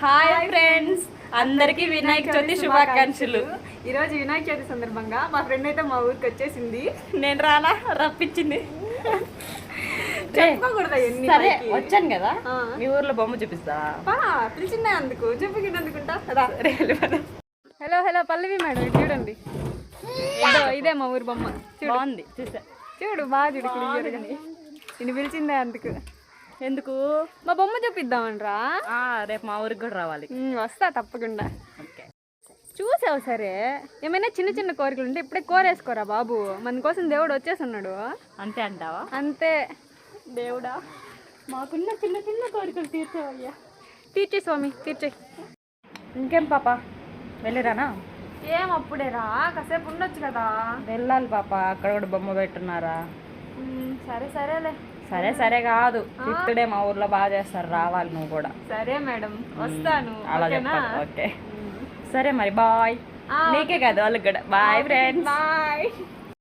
Hi friends, అందరికీ వినాయక చవితి శుభాకాంక్షలు. ఈరోజు వినాయక చవితి సందర్భంగా మా ఫ్రెండ్ అయితే మా ఊరికి వచ్చేసింది. నేను రానా రప్పించింది. చెప్పకూడదా ఎన్ని? సరే వచ్చాను కదా, మీ ఊర్లో బొమ్మ చూపిస్తా. పిలిచిందే అందుకు చూపించుకుంటా. హలో హలో పల్లవి మేడం, ఇది చూడండి. ఇదే మా ఊరు బొమ్మ. బాగుంది, చూసా. చూడు బాగా చూడు. నేను పిలిచిందే అందుకు. ఎందుకు? మా బొమ్మ చూపిద్దామనరా. రేపు మా ఊరికి కూడా రావాలి. వస్తా తప్పకుండా. చూసావు సరే, ఏమైనా చిన్న చిన్న కోరికలు ఉంటే ఇప్పుడే కోరేసుకోరా బాబు. మన కోసం దేవుడు వచ్చేస్తున్నాడు. అంతే అంటావా? అంతే. దేవుడా, మాకున్న చిన్న చిన్న కోరికలు తీర్చేవయ్యా. తీర్చే స్వామి, తీర్చే. ఇంకేం పాప, వెళ్ళిరానా? ఏం అప్పుడే రా, కాసేపు ఉండొచ్చు కదా. వెళ్ళాలి పాప, అక్కడ కూడా బొమ్మ పెట్టున్నారా? సరే సరేలే. సరే సరే కాదు, ఫిఫ్త్ డే మా ఊర్లో బాగా చేస్తారు, రావాలి నువ్వు కూడా. సరే మేడం, వస్తాను. అలా చెప్పాలి. ఓకే సరే మరి, బాయ్. నీకే కాదు వాళ్ళకి కూడా బాయ్ ఫ్రెండ్స్. బాయ్.